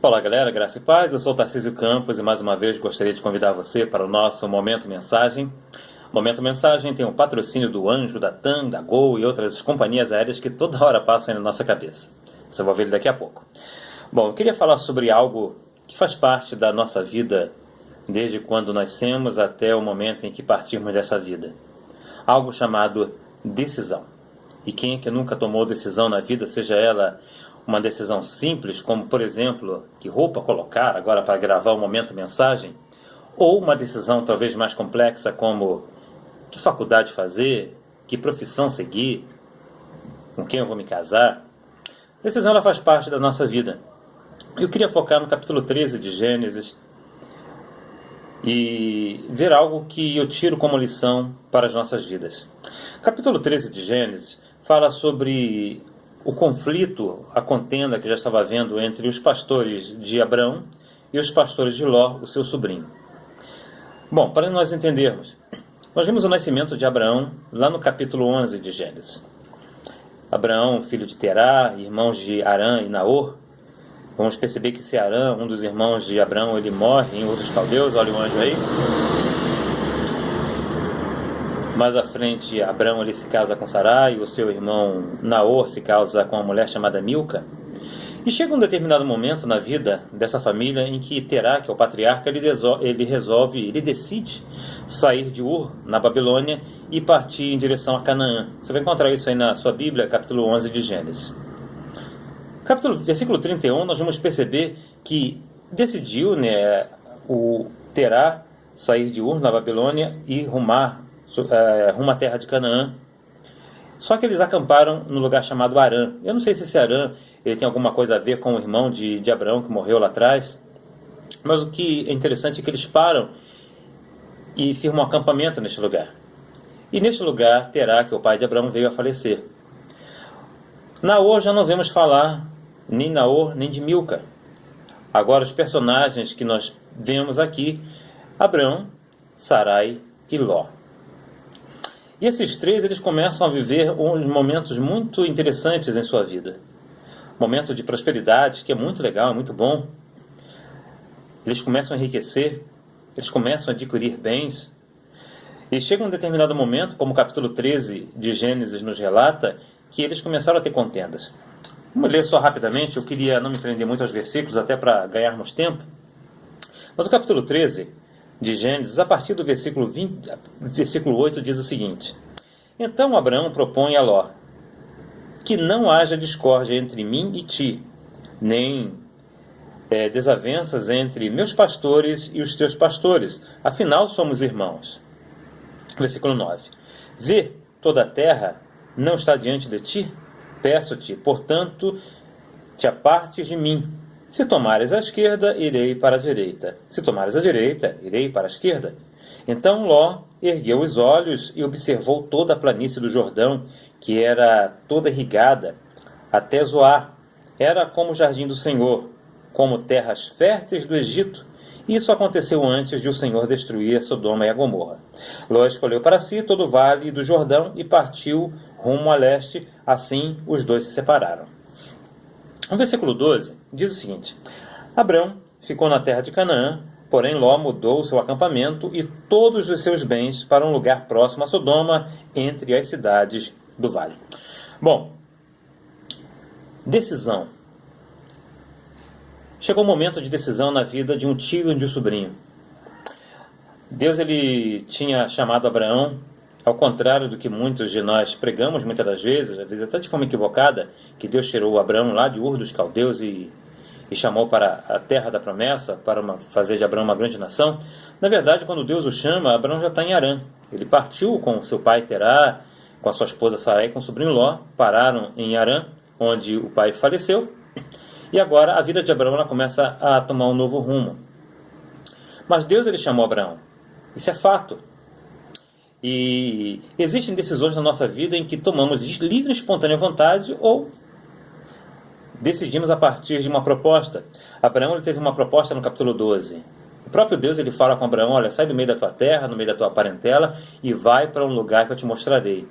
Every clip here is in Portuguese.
Olá galera, graça e paz, eu sou o Tarcísio Campos e mais uma vez gostaria de convidar você para o nosso Momento Mensagem. Momento Mensagem tem o patrocínio do Anjo, da TAM, da Gol e outras companhias aéreas que toda hora passam aí na nossa cabeça. Você vai ver ele daqui a pouco. Bom, eu queria falar sobre algo que faz parte da nossa vida desde quando nascemos até o momento em que partirmos dessa vida. Algo chamado decisão. E quem é que nunca tomou decisão na vida, seja ela uma decisão simples, como por exemplo, que roupa colocar agora para gravar o Momento Mensagem, ou uma decisão talvez mais complexa, como que faculdade fazer, que profissão seguir, com quem eu vou me casar. A decisão ela faz parte da nossa vida. Eu queria focar no capítulo 13 de Gênesis e ver algo que eu tiro como lição para as nossas vidas. Capítulo 13 de Gênesis fala sobre o conflito, a contenda que já estava havendo entre os pastores de Abrão e os pastores de Ló, o seu sobrinho. Bom, para nós entendermos, nós vimos o nascimento de Abraão lá no capítulo 11 de Gênesis. Abraão, filho de Terá, irmãos de Arã e Naor. Vamos perceber que esse Arã, um dos irmãos de Abraão, ele morre em Ur dos Caldeus, olha o anjo aí. Mais à frente, Abrão ele se casa com Sarai, e o seu irmão Naor se casa com uma mulher chamada Milca. E chega um determinado momento na vida dessa família em que Terá, que é o patriarca, ele decide sair de Ur, na Babilônia, e partir em direção a Canaã. Você vai encontrar isso aí na sua Bíblia, capítulo 11 de Gênesis. Versículo 31, nós vamos perceber que decidiu o Terá sair de Ur, na Babilônia, e rumo à terra de Canaã. Só que eles acamparam no lugar chamado Harã. Eu não sei se esse Harã ele tem alguma coisa a ver com o irmão de Abraão que morreu lá atrás, mas o que é interessante é que eles param e firmam um acampamento neste lugar. E neste lugar, Terá, que é o pai de Abraão, veio a falecer. Naor já não vemos falar nem Naor nem de Milca. Agora os personagens que nós vemos aqui, Abrão, Sarai e Ló. E esses três eles começam a viver uns momentos muito interessantes em sua vida. Momento de prosperidade, que é muito legal, é muito bom. Eles começam a enriquecer, eles começam a adquirir bens. E chega um determinado momento, como o capítulo 13 de Gênesis nos relata, que eles começaram a ter contendas. Vamos ler só rapidamente, eu queria não me prender muito aos versículos, até para ganharmos tempo. Mas o capítulo 13 de Gênesis, a partir do versículo 8, diz o seguinte: Então Abraão propõe a Ló que não haja discórdia entre mim e ti, nem desavenças entre meus pastores e os teus pastores, afinal somos irmãos. Versículo 9: Vê, toda a terra não está diante de ti? Peço-te, portanto, te apartes de mim. Se tomares a esquerda, irei para a direita. Se tomares a direita, irei para a esquerda. Então Ló ergueu os olhos e observou toda a planície do Jordão, que era toda irrigada, até Zoar. Era como o jardim do Senhor, como terras férteis do Egito. Isso aconteceu antes de o Senhor destruir Sodoma e a Gomorra. Ló escolheu para si todo o vale do Jordão e partiu rumo a leste. Assim os dois se separaram. No versículo 12, diz o seguinte: Abrão ficou na terra de Canaã, porém Ló mudou o seu acampamento e todos os seus bens para um lugar próximo a Sodoma, entre as cidades do vale. Bom, decisão. Chegou o momento de decisão na vida de um tio e de um sobrinho. Deus ele tinha chamado Abraão, ao contrário do que muitos de nós pregamos muitas das vezes, às vezes até de forma equivocada, que Deus tirou Abraão lá de Ur dos Caldeus e chamou para a terra da promessa, para fazer de Abraão uma grande nação. Na verdade, quando Deus o chama, Abraão já está em Harã. Ele partiu com seu pai Terá, com a sua esposa Sarai e com o sobrinho Ló, pararam em Harã, onde o pai faleceu, e agora a vida de Abraão ela começa a tomar um novo rumo. Mas Deus ele chamou Abraão. Isso é fato. E existem decisões na nossa vida em que tomamos de livre e espontânea vontade ou decidimos a partir de uma proposta. Abraão ele teve uma proposta no capítulo 12. O próprio Deus ele fala com Abraão: olha, sai do meio da tua terra, no meio da tua parentela e vai para um lugar que eu te mostrarei.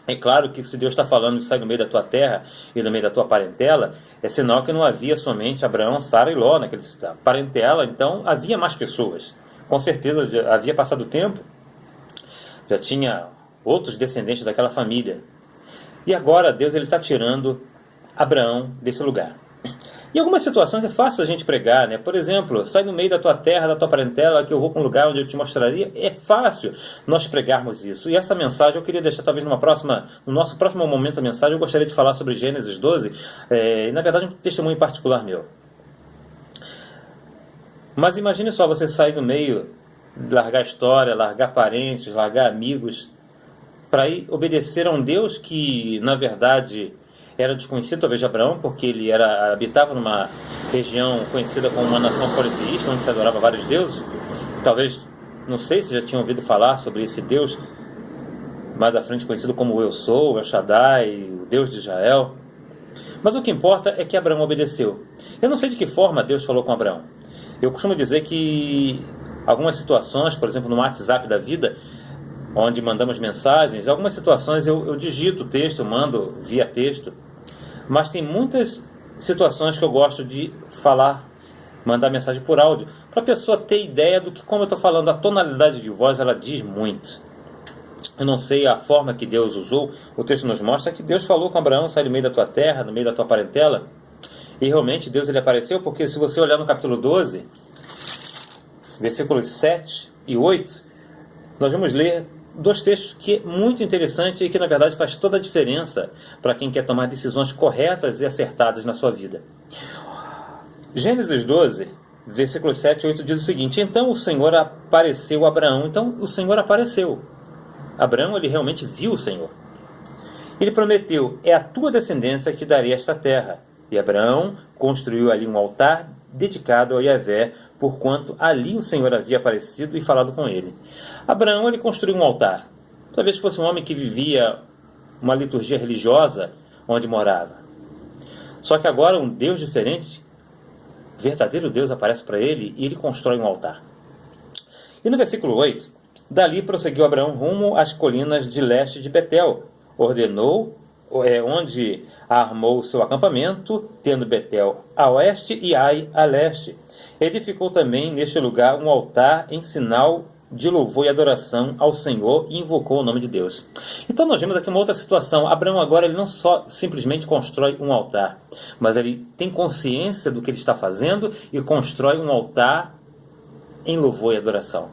É claro que se Deus está falando de sair do meio da tua terra e do meio da tua parentela, é sinal que não havia somente Abraão, Sara e Ló naquele parentela, então havia mais pessoas. Com certeza já havia passado o tempo, já tinha outros descendentes daquela família. E agora Deus está tirando Abraão desse lugar. Em algumas situações é fácil a gente pregar, né? Por exemplo, sai no meio da tua terra, da tua parentela, que eu vou para um lugar onde eu te mostraria. É fácil nós pregarmos isso. E essa mensagem eu queria deixar talvez no nosso próximo momento da mensagem, eu gostaria de falar sobre Gênesis 12, e na verdade um testemunho particular meu. Mas imagine só você sair no meio, largar história, largar parentes, largar amigos, para ir obedecer a um Deus que, na verdade, era desconhecido talvez de Abraão, porque ele habitava numa região conhecida como uma nação politeísta, onde se adorava vários deuses. Talvez, não sei se já tinham ouvido falar sobre esse Deus, mais à frente conhecido como Eu Sou, El Shaddai, o Deus de Israel. Mas o que importa é que Abraão obedeceu. Eu não sei de que forma Deus falou com Abraão. Eu costumo dizer que algumas situações, por exemplo, no WhatsApp da vida, onde mandamos mensagens, algumas situações eu digito o texto, eu mando via texto, mas tem muitas situações que eu gosto de falar, mandar mensagem por áudio, para a pessoa ter ideia do que, como eu estou falando, a tonalidade de voz, ela diz muito. Eu não sei a forma que Deus usou, o texto nos mostra que Deus falou com Abraão, sai do meio da tua terra, no meio da tua parentela, e realmente Deus ele apareceu, porque se você olhar no capítulo 12, versículos 7 e 8, nós vamos ler dois textos que é muito interessante e que na verdade faz toda a diferença para quem quer tomar decisões corretas e acertadas na sua vida. Gênesis 12, versículos 7 e 8 diz o seguinte: então o Senhor apareceu a Abraão. Então o Senhor apareceu. Abraão ele realmente viu o Senhor. Ele prometeu: é a tua descendência que darei esta terra. E Abraão construiu ali um altar dedicado ao Yahvé, porquanto ali o Senhor havia aparecido e falado com ele. Abraão ele construiu um altar. Talvez fosse um homem que vivia uma liturgia religiosa onde morava. Só que agora um Deus diferente, verdadeiro Deus, aparece para ele e ele constrói um altar. E no versículo 8, dali prosseguiu Abraão rumo às colinas de leste de Betel. Ordenou, onde armou o seu acampamento, tendo Betel a oeste e Ai a leste. Edificou também neste lugar um altar em sinal de louvor e adoração ao Senhor e invocou o nome de Deus. Então nós vemos aqui uma outra situação. Abraão agora ele não só simplesmente constrói um altar, mas ele tem consciência do que ele está fazendo e constrói um altar em louvor e adoração.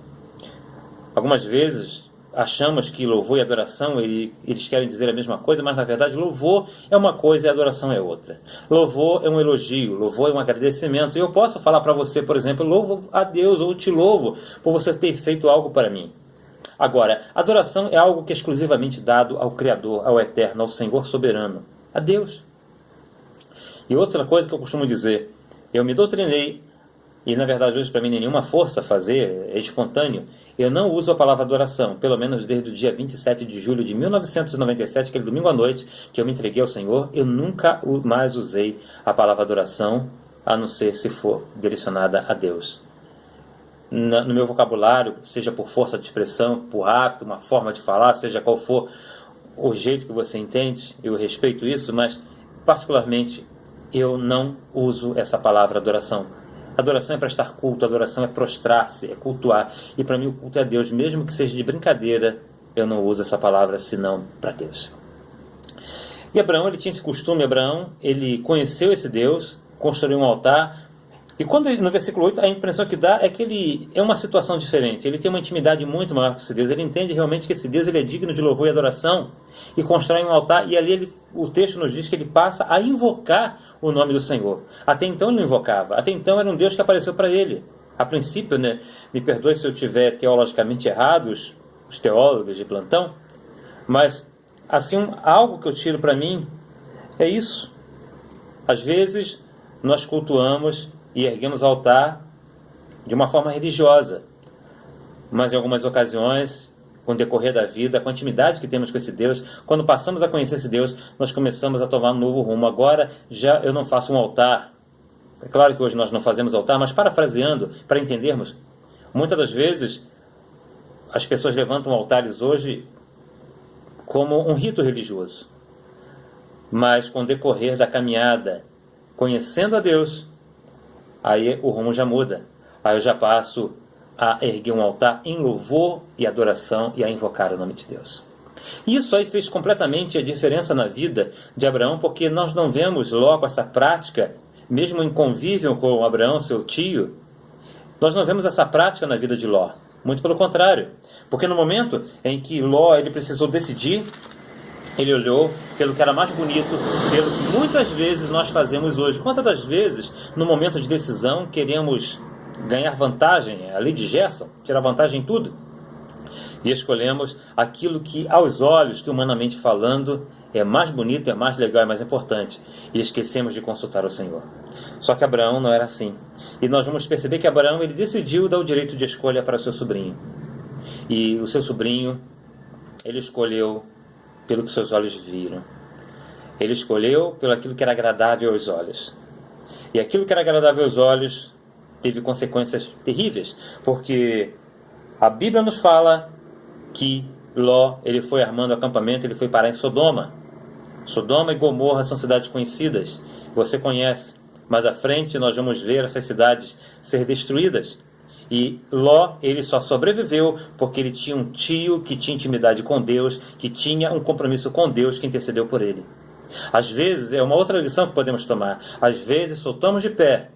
Algumas vezes achamos que louvor e adoração eles querem dizer a mesma coisa, mas na verdade louvor é uma coisa e adoração é outra. Louvor é um elogio, louvor é um agradecimento. E eu posso falar para você, por exemplo, louvo a Deus ou te louvo por você ter feito algo para mim. Agora, adoração é algo que é exclusivamente dado ao Criador, ao Eterno, ao Senhor soberano, a Deus. E outra coisa que eu costumo dizer, eu me doutrinei, e na verdade hoje para mim nenhuma força fazer, é espontâneo, eu não uso a palavra adoração, pelo menos desde o dia 27 de julho de 1997, aquele domingo à noite que eu me entreguei ao Senhor, eu nunca mais usei a palavra adoração, a não ser se for direcionada a Deus. No meu vocabulário, seja por força de expressão, por hábito, uma forma de falar, seja qual for o jeito que você entende, eu respeito isso, mas particularmente eu não uso essa palavra adoração. Adoração é prestar culto, adoração é prostrar-se, é cultuar. E para mim o culto é a Deus, mesmo que seja de brincadeira, eu não uso essa palavra senão para Deus. E Abraão, ele tinha esse costume, Abraão, ele conheceu esse Deus, construiu um altar. E quando no versículo 8, a impressão que dá é que ele é uma situação diferente. Ele tem uma intimidade muito maior com esse Deus. Ele entende realmente que esse Deus ele é digno de louvor e adoração. E constrói um altar. E ali o texto nos diz que ele passa a invocar o nome do Senhor. Até então ele não invocava. Até então era um Deus que apareceu para ele. A princípio, né, me perdoe se eu estiver teologicamente errado, os teólogos de plantão. Mas, assim, algo que eu tiro para mim é isso. Às vezes, nós cultuamos e erguemos altar de uma forma religiosa, mas em algumas ocasiões, com o decorrer da vida, com a intimidade que temos com esse Deus, quando passamos a conhecer esse Deus, nós começamos a tomar um novo rumo. Agora já eu não faço um altar. É claro que hoje nós não fazemos altar, mas parafraseando, para entendermos, muitas das vezes as pessoas levantam altares hoje como um rito religioso. Mas com o decorrer da caminhada, conhecendo a Deus, aí o rumo já muda. Aí eu já passo a erguer um altar em louvor e adoração e a invocar o nome de Deus. Isso aí fez completamente a diferença na vida de Abraão, porque nós não vemos Ló com essa prática, mesmo em convívio com Abraão, seu tio, nós não vemos essa prática na vida de Ló. Muito pelo contrário. Porque no momento em que Ló ele precisou decidir, ele olhou pelo que era mais bonito, pelo que muitas vezes nós fazemos hoje. Quantas das vezes, no momento de decisão, queremos ganhar vantagem, a lei de Gerson, tirar vantagem em tudo? E escolhemos aquilo que, aos olhos, que humanamente falando, é mais bonito, é mais legal, é mais importante. E esquecemos de consultar o Senhor. Só que Abraão não era assim. E nós vamos perceber que Abraão ele decidiu dar o direito de escolha para o seu sobrinho. E o seu sobrinho, ele escolheu pelo que seus olhos viram. Ele escolheu pelo aquilo que era agradável aos olhos. E aquilo que era agradável aos olhos teve consequências terríveis. Porque a Bíblia nos fala que Ló, ele foi armando acampamento, ele foi parar em Sodoma. Sodoma e Gomorra são cidades conhecidas, você conhece. Mais à frente nós vamos ver essas cidades ser destruídas. E Ló, ele só sobreviveu porque ele tinha um tio que tinha intimidade com Deus, que tinha um compromisso com Deus que intercedeu por ele. Às vezes, é uma outra lição que podemos tomar. Às vezes soltamos de pé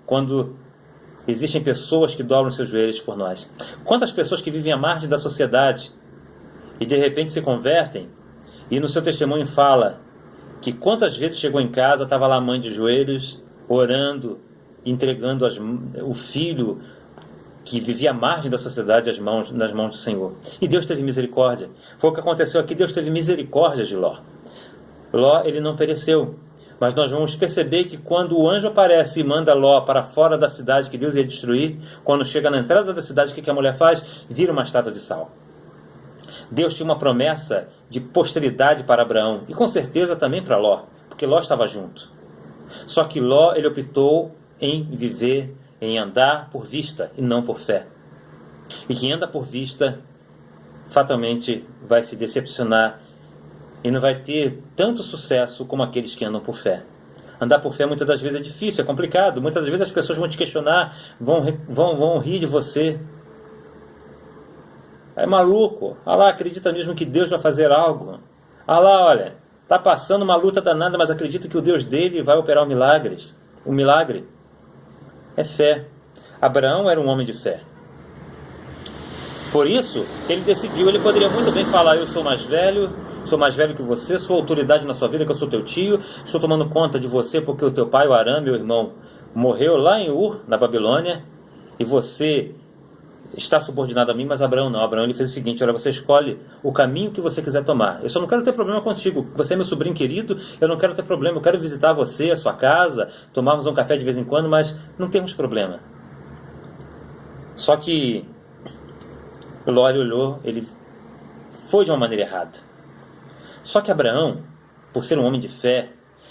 quando existem pessoas que dobram seus joelhos por nós. Quantas pessoas que vivem à margem da sociedade e de repente se convertem e no seu testemunho fala que quantas vezes chegou em casa, estava lá a mãe de joelhos, orando, entregando o filho que vivia à margem da sociedade nas mãos do Senhor. E Deus teve misericórdia. Foi o que aconteceu aqui, Deus teve misericórdia de Ló. Ló, ele não pereceu. Mas nós vamos perceber que quando o anjo aparece e manda Ló para fora da cidade que Deus ia destruir, quando chega na entrada da cidade, o que a mulher faz? Vira uma estátua de sal. Deus tinha uma promessa de posteridade para Abraão e com certeza também para Ló, porque Ló estava junto. Só que Ló, ele optou em viver, em andar por vista e não por fé. E quem anda por vista, fatalmente vai se decepcionar e não vai ter tanto sucesso como aqueles que andam por fé. Andar por fé muitas das vezes é difícil, é complicado. Muitas vezes as pessoas vão te questionar, vão rir de você. É maluco. Ah lá, acredita mesmo que Deus vai fazer algo. Ah lá, olha, está passando uma luta danada, mas acredita que o Deus dele vai operar milagres. O milagre é fé. Abraão era um homem de fé. Por isso, ele decidiu, ele poderia muito bem falar, eu sou mais velho que você, sou autoridade na sua vida, que eu sou teu tio, estou tomando conta de você porque o teu pai, o Arã, meu irmão, morreu lá em Ur, na Babilônia, e você está subordinado a mim, mas Abraão não. Abraão ele fez o seguinte, olha, você escolhe o caminho que você quiser tomar. Eu só não quero ter problema contigo. Você é meu sobrinho querido, eu não quero ter problema. Eu quero visitar você, a sua casa, tomarmos um café de vez em quando, mas não temos problema. Só que Ló olhou, ele foi de uma maneira errada. Só que Abraão, por ser um homem de fé,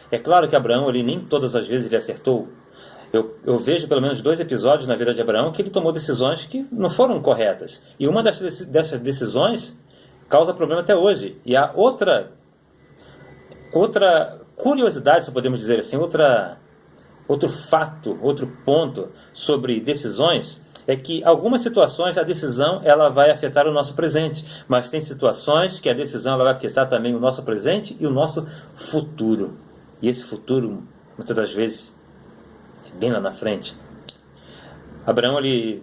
é claro que Abraão, ele nem todas as vezes ele acertou. Eu vejo pelo menos 2 episódios na vida de Abraão que ele tomou decisões que não foram corretas. E uma dessas decisões causa problema até hoje. E há outra curiosidade, se podemos dizer assim, outro fato, outro ponto sobre decisões, é que algumas situações a decisão ela vai afetar o nosso presente, mas tem situações que a decisão ela vai afetar também o nosso presente e o nosso futuro. E esse futuro, muitas das vezes, é bem lá na frente. Abraão ele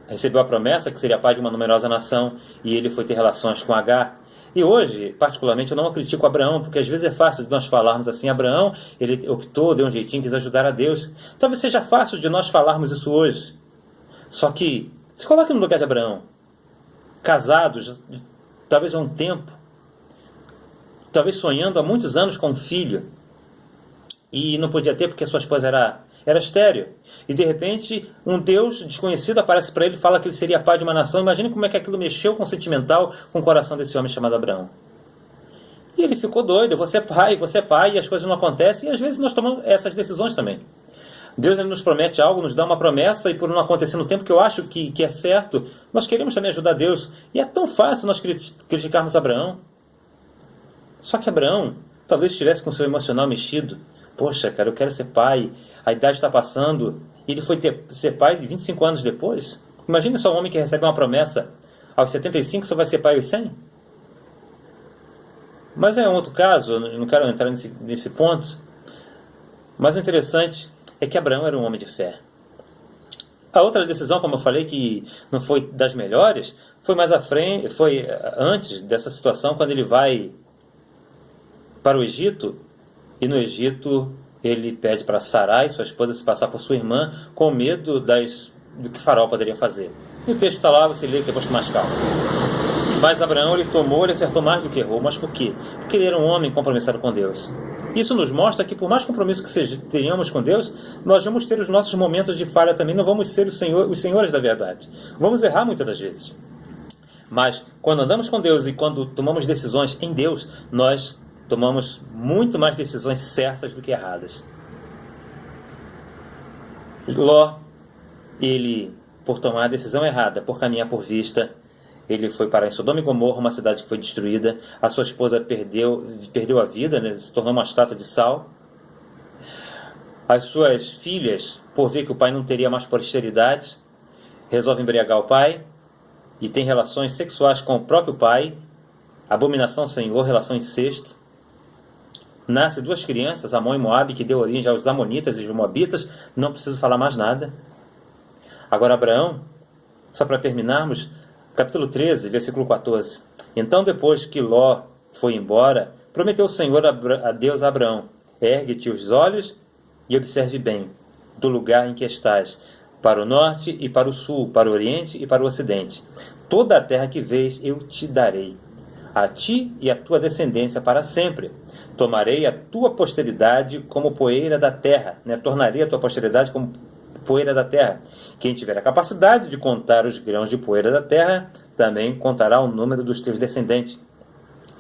recebeu a promessa que seria pai de uma numerosa nação e ele foi ter relações com Agar. E hoje, particularmente, eu não critico Abraão, porque às vezes é fácil de nós falarmos assim, Abraão, ele optou, deu um jeitinho, quis ajudar a Deus. Talvez seja fácil de nós falarmos isso hoje. Só que, se coloque no lugar de Abraão, casados, talvez há um tempo, talvez sonhando há muitos anos com um filho, e não podia ter porque sua esposa era estéril. E de repente, um Deus desconhecido aparece para ele e fala que ele seria pai de uma nação. Imagine como é que aquilo mexeu com o sentimental, com o coração desse homem chamado Abraão. E ele ficou doido, você é pai, e as coisas não acontecem, e às vezes nós tomamos essas decisões também. Deus ele nos promete algo, nos dá uma promessa, e por não acontecer no tempo que eu acho que é certo, nós queremos também ajudar Deus. E é tão fácil nós criticarmos Abraão. Só que Abraão talvez estivesse com seu emocional mexido. Poxa, cara, eu quero ser pai, a idade está passando, e ele foi ser pai 25 anos depois. Imagina só um homem que recebe uma promessa aos 75 só vai ser pai aos 100. Mas é um outro caso, eu não quero entrar nesse ponto. Mas o interessante é que Abraão era um homem de fé. A outra decisão, como eu falei, que não foi das melhores, foi mais à frente, foi antes dessa situação, quando ele vai para o Egito, e no Egito ele pede para Sarai, sua esposa, se passar por sua irmã, com medo do que Faraó poderia fazer. E o texto está lá, você lê depois com mais calma. Mas Abraão, ele acertou mais do que errou. Mas por quê? Porque ele era um homem compromissado com Deus. Isso nos mostra que, por mais compromisso que tenhamos com Deus, nós vamos ter os nossos momentos de falha também, não vamos ser os senhores da verdade. Vamos errar muitas das vezes. Mas, quando andamos com Deus e quando tomamos decisões em Deus, nós tomamos muito mais decisões certas do que erradas. Ló, ele, por tomar a decisão errada, por caminhar por vista, ele foi parar em Sodoma e Gomorra, uma cidade que foi destruída. A sua esposa perdeu a vida, né? Se tornou uma estátua de sal. As suas filhas, por ver que o pai não teria mais posteridade, resolvem embriagar o pai e tem relações sexuais com o próprio pai. Abominação ao Senhor, relação incesto. Nasce 2 crianças, Amon e Moabe, que deu origem aos Amonitas e os Moabitas. Não preciso falar mais nada. Agora Abraão, só para terminarmos, capítulo 13, versículo 14. Então, depois que Ló foi embora, prometeu o Senhor a Deus a Abraão: ergue-te os olhos e observe bem do lugar em que estás, para o norte e para o sul, para o oriente e para o ocidente. Toda a terra que vês eu te darei, a ti e a tua descendência para sempre. Tomarei a tua posteridade como poeira da terra, né? Tornarei a tua posteridade como poeira da terra. Quem tiver a capacidade de contar os grãos de poeira da terra, também contará o número dos teus descendentes.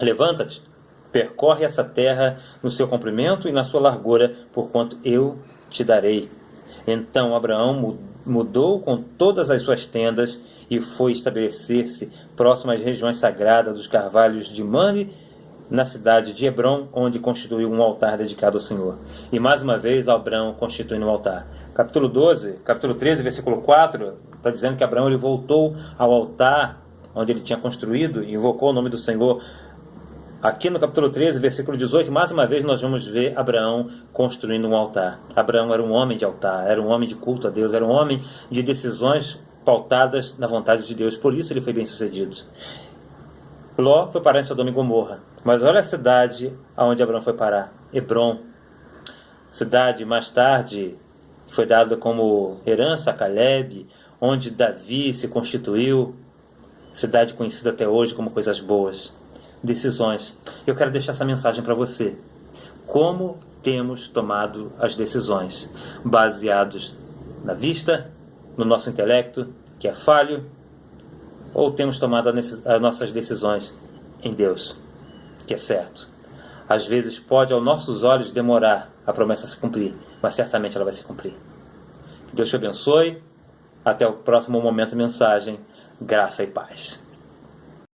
Levanta-te, percorre essa terra no seu comprimento e na sua largura, porquanto eu te darei. Então Abraão mudou com todas as suas tendas e foi estabelecer-se próximo às regiões sagradas dos carvalhos de Mamre, na cidade de Hebrom, onde constituiu um altar dedicado ao Senhor. E mais uma vez Abraão constituindo um altar. Capítulo 13, versículo 4, está dizendo que Abraão ele voltou ao altar onde ele tinha construído e invocou o nome do Senhor. Aqui no capítulo 13, versículo 18, mais uma vez nós vamos ver Abraão construindo um altar. Abraão era um homem de altar, era um homem de culto a Deus, era um homem de decisões pautadas na vontade de Deus, por isso ele foi bem sucedido. Ló foi parar em Sodoma e Gomorra, mas olha a cidade aonde Abraão foi parar, Hebrom. Cidade mais tarde foi dada como herança a Caleb, onde Davi se constituiu, cidade conhecida até hoje como coisas boas. Decisões. Eu quero deixar essa mensagem para você. Como temos tomado as decisões? Baseados na vista, no nosso intelecto, que é falho, ou temos tomado as nossas decisões em Deus, que é certo? Às vezes pode aos nossos olhos demorar a promessa se cumprir, mas certamente ela vai se cumprir. Que Deus te abençoe. Até o próximo Momento Mensagem. Graça e paz.